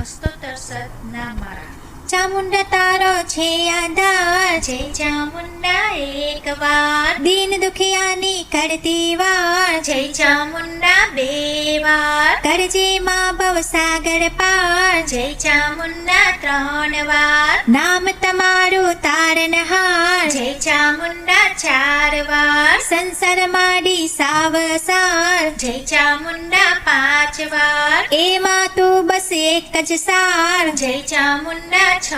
અસ્તોત્તર સત નામ મારા। ચામુંડા તારો છે આધાર, જય ચામુંડા એક વાર, દીન દુખિયાની કરતી વાર, જય ચામુંડા બે વાર, કરજે માં ભવસાગર પાર, જય ચામુંડા ત્રણ વાર, નામ તમારું તારનહાર, જય ચામુંડા ચાર વાર, સંસાર માડી સાવસાર, જય ચામુંડા પાંચ વાર, એમાં તું બસ એક જ સાર, જય ચામુંડા છ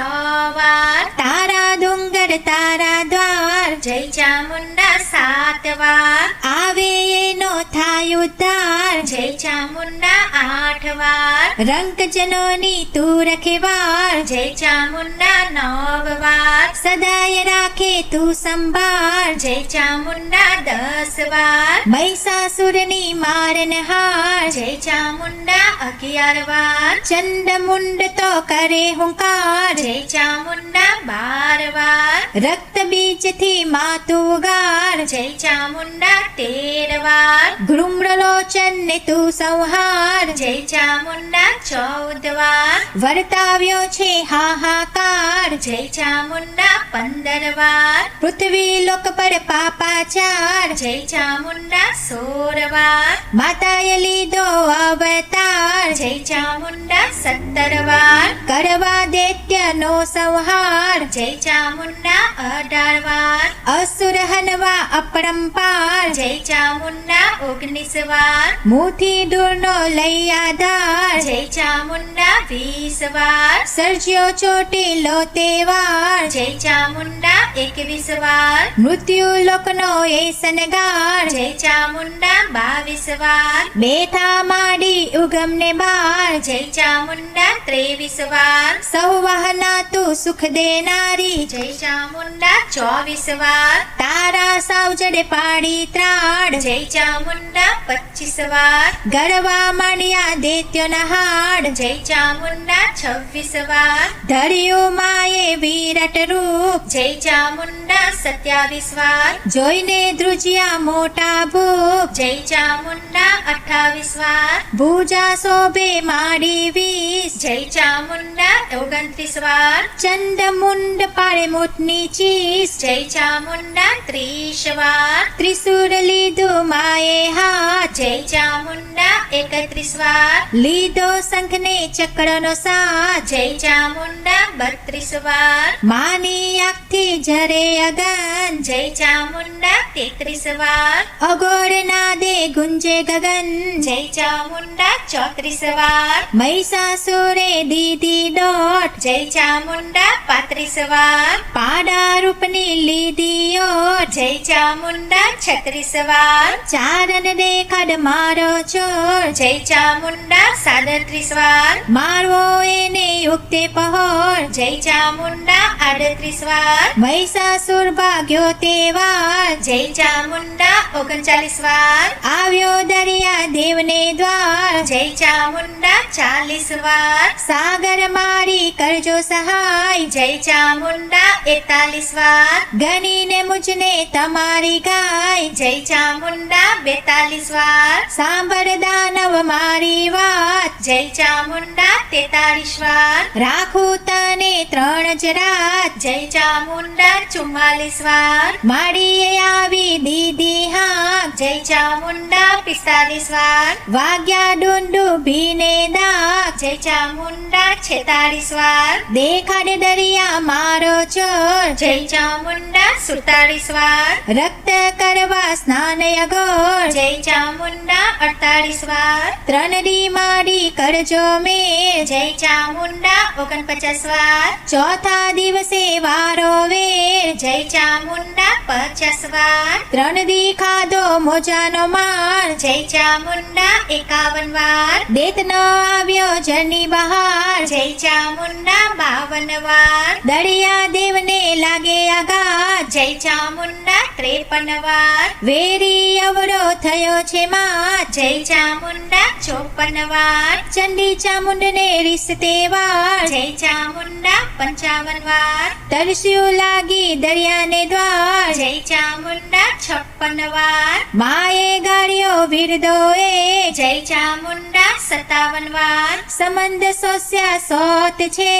વાર, તારા ડુંગર તારા દ્વાર, જય ચામુંડા સાત વાર, આવે એનો થાય ઉદ્ધાર, જય ચામુંડા આઠ વાર, રંકજનોની તું રખેવાર, જય ચામુંડા નવ વાર, સદાય રાખે તું સંભાળ, જય ચામુંડા 10 વાર, મહિષાસુરની મારનહાર, જય ચામુંડા 11 વાર, ચંડમુંડ તો કરે હુંકાર, જય ચામુંડા 12 વાર, રક્ત બીજથી માતું ગાર, જય ચામુંડા 13 વાર, ગૃમ્રલોચન ને તું સંહાર, જય ચામુંડા 14 વાર, વર્તાવ્યો છે હાહાકાર, જય ચામુંડા 15 વાર, પૃથ્વી લોક પર પાપાચાર, જય ચામુંડા 16 વાર, માતાએ લીધો અવતાર, જય ચામુંડા 17 વાર, કરવા દૈત્યનો સંહાર, જય ચામુંડા 18 વાર, અસુર હનવા અપરંપાર, જય ચામુંડા 19 વાર, મુઠી દૂરનો લઈ આધાર, જય ચામુંડા 20 વાર, સર્જ્યો ચોટીલો તેવાર, જય ચામુંડા 21 વાર, મૃત્યુ લોકનો એ સનગાર, જય ચામુંડા 22 વાર, બેઠા માડી ઉગમને બાર, જય ચામુંડા 23 વાર, સૌ વાહના તું સુખ દેનારી, જય ચામુંડા 24 વાર, તારા સાવ જડે પાડી ત્રાડ, જય ચામુંડા 25 વાર, ગરવા માંડ્યા દૈત્યોના હાડ, જય ચામુંડા 26 વાર, ધર્યું માએ વિરાટ રૂપ, જય ચામુંડા 27 વાર, જોઈને ધ્રુજ્યા મોટા ભૂપ, જય ચામુંડા 28 વાર, ભુજા શોભે માડી વીસ, જય ચામુંડા 29 વાર, ચંડમુંડ પાળે મોટની ચીસ, જય ચામુંડા 30 વાર, ત્રિશુર લીધું માએ હાથ, જય ચામુંડા 31 વાર, લીધો શંખને ચક્રનો સાથ, જય ચામુંડા 32 વાર, માની આંખથી જરે અગન, જય ચામુંડા 33 વાર, અઘોર નાદે ગુંજે ગગન, જય ચામુંડા 34 વાર, મહિષાસુરે દીધી દોટ, જય ચામુંડા 35 વાર, પાડા રૂપની લીધી ઓટ, જય ચામુંડા 36 વાર, ચારણ દેખાડ મારો ચોર, જય ચામુંડા 37 વાર, મારવો એને ઉગતે પહોર, જય ચામુંડા 38 વાર, મહિષાસુર ભાગ્યો તેવાર, જય ચામુંડા 39 વાર, આવ્યો દરિયા દેવને દ્વાર, જય ચામુંડા 40 વાર, સાગર મારી કરજો સહાય, જય ચામુંડા 41 વાર, ગણીને મુજને તમારી ગાય, જય ચામુંડા 42 વાર, સાંભળ દાનવ મારી વાત, જય ચામુંડા 43 વાર, રાખું તને 3 જ રાત, જય ચામુંડા 44 વાર, માડીએ આવી દીધી હાક, જય ચામુંડા 45 વાર, વાગ્યા ડુંડુ ભીને દાગ, જય ચામુંડા 46 વાર, દેખાડ દરિયા મારો ચોર, જય ચામુંડા 47 વાર, રક્ત કરવા સ્નાન અઘોર, જય ચામુંડા 48 વાર, 3 દી માડી કરજો મેર, જય ચામુંડા 49 વાર, ચોથા દિવસે વારો વેર, જય ચામુંડા 50 વાર, 3 દી ખાધો મોજાનો માર, જય ચામુંડા 51 વાર, દેતનો આવ્યો જરની બહાર, જય ચામુંડા 52 વાર, દરિયા દેવને લાગે આઘાત, જય ચામુંડા 53 વાર, વેરી અવરો થયો છે માત, જય ચામુંડા 54 વાર, ચંડી ચામુંડને રીસતે વાર, જય ચામુંડા 55 વાર, તરસ્યું લાગી દરિયાને દ્વાર, જય ચામુંડા 56 વાર, માએ ગાળ્યો વિરદોએ, જય ચામુંડા 57 વાર. સમંદ સોસ્યા સોત છે,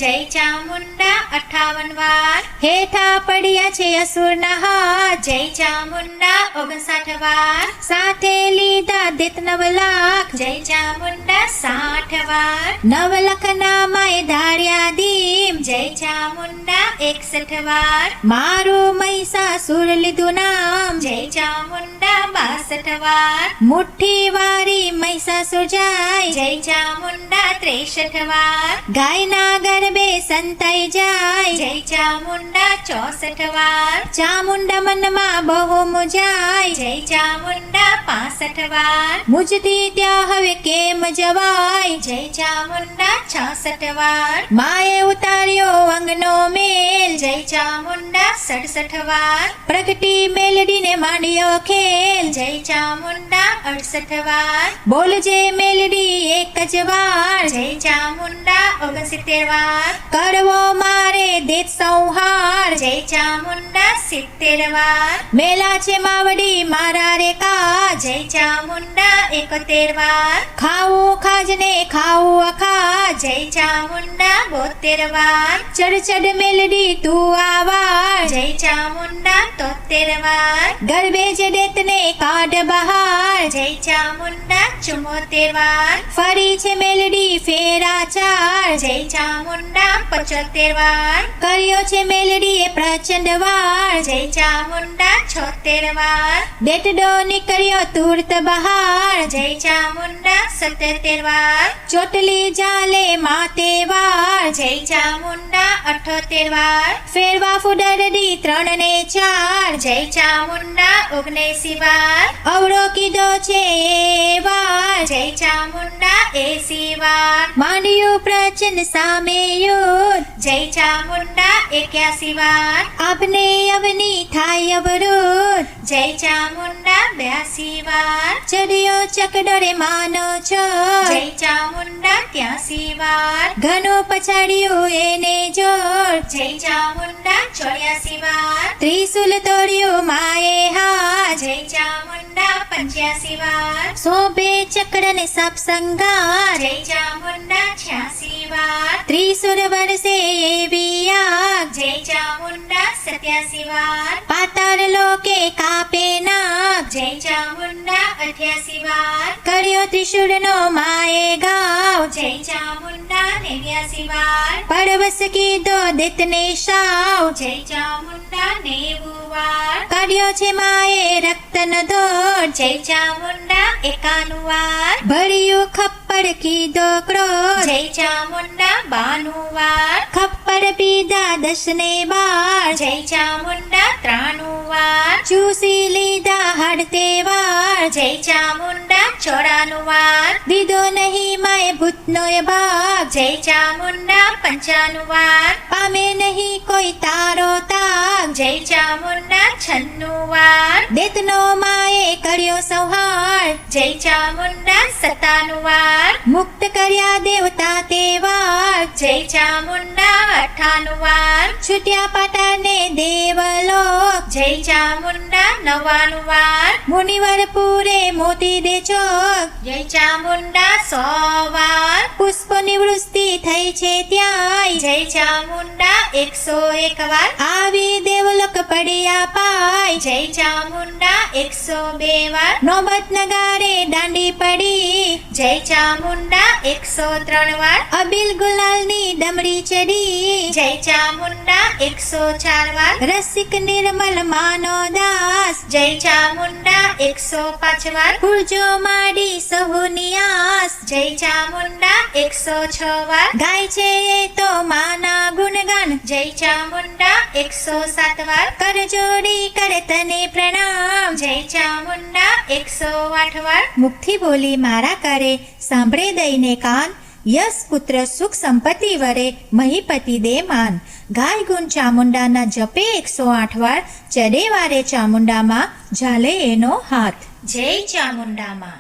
જય ચામુંડા 58 વાર. હેઠા પડ્યા છે અસુરના હાથ, જય ચામુંડા 59 વાર. સાથે લીધા દેત 9 લાખ, જય ચામુંડા 60 વાર. 9 લાખના માય ધાર્યા દીમ, જય ચામુંડા 61 વાર. મારું મહિષાસુર લીધું નામ, જય ચામુંડા 62 વાર. મુઠ્ઠી વારી મહિષાસુર જાય, જય ચામુંડા 63 વાર. ગાયના ગર્ભે સંતાઈ જાય, જય ચામુંડા 64 વાર. ચામુંડા મનમાં બહુ મુજાય, જય ચામુંડા 65 વાર. મુજથી ત્યાં હવે કેમ જવાય, જય ચામુંડા 66 વાર. માએ ઉતાર્યો અંગનો મેલ, જય ચામુંડા 67 વાર. પ્રગટી મેલડીને માંડ્યો ખેલ, જય ચામુંડા 68 વાર. બોલજે મેલડી એક જ વાર, જય ચામુંડા 69 વાર. કરવો મારે દેત સંહાર, જય ચામુંડા 70 વાર. મેલા છે માવડી મારા રે કાજ, જય ચામુંડા 71 વાર. ખાવું ખાજને ખાવું અખાજ, જય ચામુંડા 72 વાર. ચડ ચડ મેલડી તું આવાર, જય ચામુંડા 73 વાર. ગરબે જ દેતને કાઢ બહાર, જય ચામુંડા 74 વાર. ફરી છે મેલડી ફેરા ચાર, જય ચામુંડા 75 વાર. કર્યો છે મેલડીએ પ્રચંડ વાર, જય ચામુંડા 76 વાર. દેટડો નીકળ્યો તુરત બહાર, જય ચામુંડા 77 વાર. ચોટલી જાલે માતે વાર, જય ચામુંડા 78 વાર. ફેરવા ફુડરડી 3 ને 4, જય ચામુંડા 79 વાર. અવળો કીધો છે એ વાર, જય ચામુંડા 80 વાર. માંડ્યું પ્રચંડ સામે યુદ્ધ, જય ચામુંડા 81 વાર. આપને અવની થાય અવરોધ, જય ચામુંડા 82 વાર. ચડ્યો ચકડોરે માનો છો, જય ચામુંડા 83 વાર. ઘણું પછાડ્યું એને જોર, જય ચામુંડા 84 વાર. ત્રિશુલ તોડ્યું માએ હાથ, જય ચામુંડા 85 વાર. શોભે ચક્રને સાપ સંગાર, જય ચામુંડા 86 વાર. ત્રિશુલ વર્ષે એવી આગ, જય ચામુંડા 87 વાર. પાતાળ લોકે કાપે નાગ, જય ચામુંડા 88 વાર. કર્યો ત્રિશુળનો માએ ગાવ, જય ચામુંડા 89 વાર. પડવસ કીધો દેતને સાવ, જય ચામુંડા 90 વાર. કાઢ્યો છે માએ રક્તનો દોડ, જય ચામુંડા 91 વાર. ભર્યું ખપ્પડ કીધો ક્રોધ, જય ચામુંડા 92 વાર. ખપ્પડ પીધા 10 ને 12, જય ચામુંડા 93 વાર. ચૂસી લીધા હાડતે વાર, જય ચામુંડા 94 વાર. દીધો નહીં માએ ભૂતનો એ ભાગ, જય ચામુંડા 95 વાર. પામે નહીં કોઈ તારો તાગ, જય ચામુંડા 96 વાર. દેતનો માએ કર્યો સંહાર, જય ચામુંડા 97 વાર. મુક્ત કર્યા દેવતા તે વાર, જય ચામુંડા 98 વાર. છૂટ્યા પાટાને દેવલોક, જય ચામુંડા 99 વાર. મુનિવર પૂરે મોતી દે ચોક, જય ચામુંડા 100 વાર. પુષ્પની વૃષ્ટિ થઈ છે ત્યાંય, જય ચામુંડા 101 વાર. આવી દેવલોક પડ્યા પાય, જય ચામુંડા 102 વાર. નોબત નગારે દાંડી પડી, જય ચામુંડા 103 વાર. અબીલ ગુલાલની ડમરી ચડી, જય ચામુંડા 104 વાર. રસિક નિર્મલ માનો દાસ, જય ચામુંડા 105 વાર. પૂરજો માડી સહુની આસ, જય ચામુંડા 106 વાર. ગાય છે એ તો માના ગુણગાન, જય ચામુંડા 107 વાર. કર જોડી કરે તને પ્રણામ, જય ચામુંડા 108 વાર. મુખથી બોલી મારા કરે સાંભળે દઈને કાન, યશ પુત્ર સુખ સંપત્તિ વરે મહીપતિ દે માન. ગાય ગુણ ચામુંડાના જપે 108 વાર, ચડે વારે ચામુંડામાં ઝાલે એનો હાથ. જય ચામુંડામાં.